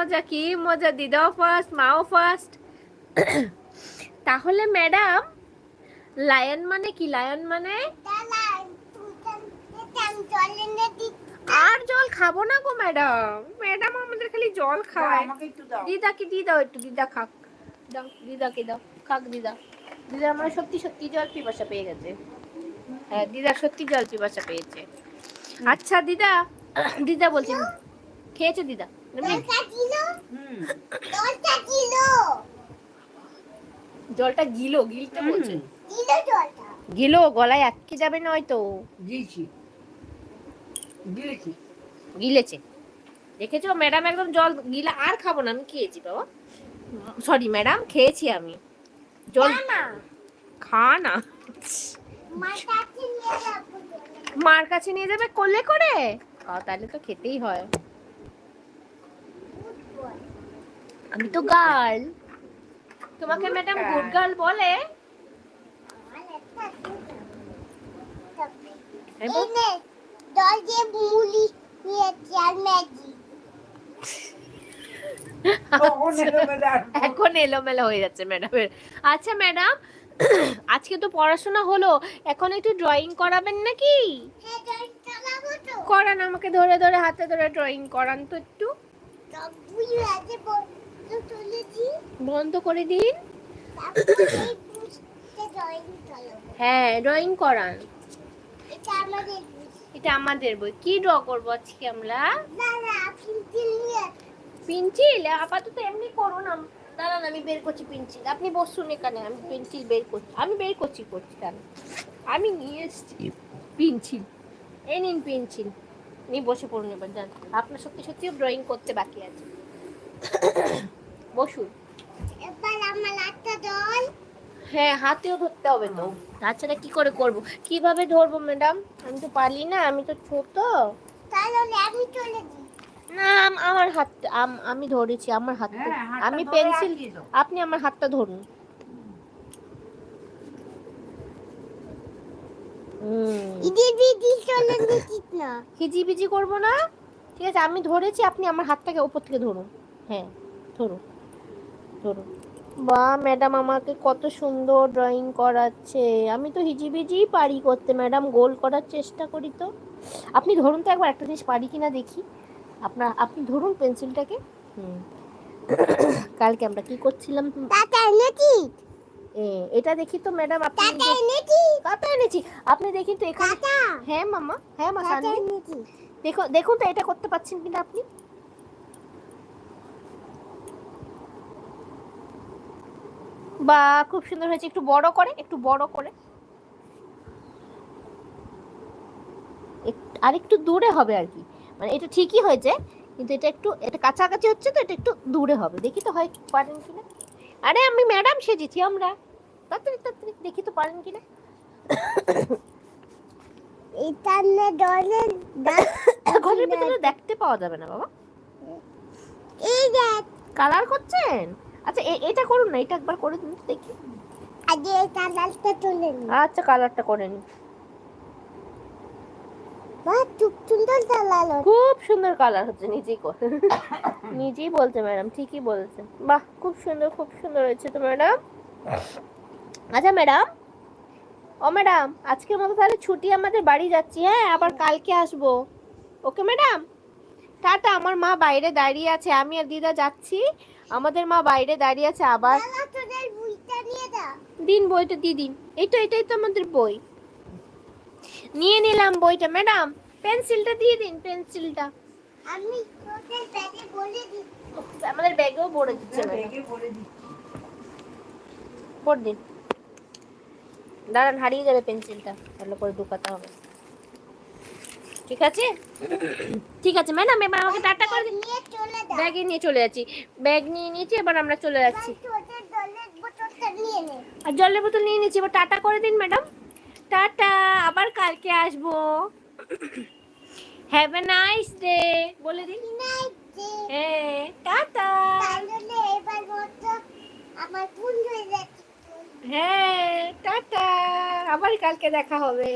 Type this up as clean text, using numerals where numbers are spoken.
মজা, কি মজা, দিদাও ফার্স্ট, মাও ফার্স্ট। তাহলে ম্যাডাম, লায়ন মানে কি? লায়ন মানে আর জল খাবো না গো ম্যাডাম। ম্যাডাম আমাদের খালি জল খাওয়ায়। দিদাকে দিয়ে দাও একটু, দিদা খাক। দাও দিদাকে, দাও খাক দিদা। দিদা আমার সত্যি সত্যি জল পিপাসা পেয়ে গেছে। হ্যাঁ, দিদা সত্যি জল পিপাসা পেয়েছে। আচ্ছা দিদা, দিদা বলছি, খেয়েছো দিদা? জলটা গিলো, গিলতে বলছে। গিলো, গলায় আটকে যাবে নয়তো। গিলেছে, দেখেছো ম্যাডাম একদম জল গিলা। আর খাবো না, আমি খেয়েছি বাবা। সরি ম্যাডাম, খেয়েছি আমি জল। খা না, মার কাছে নিয়ে যাবে কোলে করে? তাহলে তো খেতেই হয়। আমি তো গার্ল, তোমাকে ম্যাডাম গুড গার্ল বলে? এখন এলোমেলো হয়ে যাচ্ছে ম্যাডামের। আচ্ছা ম্যাডাম, আজকে তো পড়াশোনা হলো, এখন একটু ড্রয়িং করাবেন নাকি? করান, আমাকে ধরে ধরে হাতে ধরে ড্রয়িং করান তো একটু। বন্ধ করে দিন। হ্যাঁ, ড্রয়িং করান। এটা আমাদের বই। কি ড্র করবো আজকে আমরা? পেন্সিল আপাতত এমনি করুন। দাঁড়ান, আমি বের করছি পেন্সিল। আপনি বসুন এখানে, আমি পেন্সিল বের করছি। আমি বের করছি দাঁড়ান। আমি নিয়ে এসেছি পেন্সিল। এই নিন পেন্সিল, নিয়ে বসে পড়ুন এবার। যান, আপনার সত্যি সত্যিও ড্রয়িং করতে বাকি আছে। বসুন। এবার আমার হাতটা ধর। হ্যাঁ, হাতেও ধরতে হবে তো। তাছাড়া কি করে করব? কিভাবে ধরবো ম্যাডাম? আমি তো পারি না, আমি তো ছোট। তাহলে আমি চলে যাই। না, আমার হাত, আমি ধরেছি আমার হাতটা। আমি পেন্সিল, আপনি আমার হাতটা ধরুন। হিজিবিজি করবো না, ঠিক আছে? আমি ধরেছি, আপনি আমার হাতটাকে উপর থেকে ধরুন। হ্যাঁ, ধরুন ধরুন। বাহ, ম্যাডাম আমাকে কত সুন্দর ড্রয়িং করাচ্ছে। আমি তো হিজিবিজি পারি করতে ম্যাডাম, গোল করার চেষ্টা করি তো। আপনি ধরুন তো একবার, একটা জিনিস পারি কিনা দেখি। আপনি ধরুন পেন্সিলটাকে। কালকে আমরা কি করছিলাম? এটা দেখি তো ম্যাডাম, আপনি কাটা এনেছি। আপনি দেখি তো এখানে। হ্যাঁ মামা, হ্যাঁ মা, দেখো দেখুন তো এটা করতে পারছেন কিনা আপনি। বা খুব সুন্দর হয়েছে। একটু বড় করে, একটু বড় করে, আর একটু দূরে হবে আর কি। মানে এটা ঠিকই হয়েছে, কিন্তু এটা কাছাকাছি হচ্ছে তো, এটা একটু দূরে হবে। দেখি তো হয় পারেন কিনা। আরে আমি ম্যাডাম সেজেছি আমরা। তাড়াতাড়ি তাড়াতাড়ি দেখি তো পারেন কিনা। ঘরের ভিতরে দেখতে পাওয়া যাবে না বাবা। এই দেখ, কালার করছেন? আচ্ছা এটা করুন না, এটা একবার করে দিন দেখি। আগে কালারটা তুলে নিন। আচ্ছা, কালারটা করে নিন। খুব সুন্দর কালার হচ্ছে, নিজেই বলছে ম্যাডাম, ঠিকই বলছে। বাহ, খুব সুন্দর, খুব সুন্দর হয়েছে তো ম্যাডাম। আচ্ছা ম্যাডাম, ও ম্যাডাম, আজকের মতো তাহলে ছুটি, আমাদের বাড়ি যাচ্ছি। হ্যাঁ, আবার কালকে আসবো। Okay madam, tata. আমার মা বাইরে দাঁড়িয়ে আছে, আমি আর দিদা যাচ্ছি। আমাদের মা বাইরে দাঁড়িয়ে আছে। আবার দিন, বইটা দিয়ে দিন। এটাই তো আমাদের বই। নিয়ে নিলাম বইটা ম্যাডাম। পেন্সিলটা দিয়ে দিন, পেন্সিলটা। আমি তোদের ব্যাগে ভরে দিচ্ছি। আমাদের ব্যাগেও ভরে দিচ্ছে না, ব্যাগে ভরে দিচ্ছি। ভরে দিন। দাঁড়ান, হারিয়ে যাবে পেন্সিলটা, ভালো করে ঢোকাতে হবে। ঠিক আছে, ঠিক আছে ম্যাডাম, এবার আমাকে টাটা করে দিন। ব্যাগে নিয়ে চলে যাচ্ছি, ব্যাগ নিয়ে নিয়েছি, এবার আমরা চলে যাচ্ছি। আর জলের বোতল নিয়ে নিয়েছি, এবার টাটা করে দিন ম্যাডাম। টাটা, আবার কালকে আসবো। হ্যাভ এ নাইস ডে বলে দিন। হ্যাঁ, টাটা। হ্যাঁ, টাটা, আবার কালকে দেখা হবে।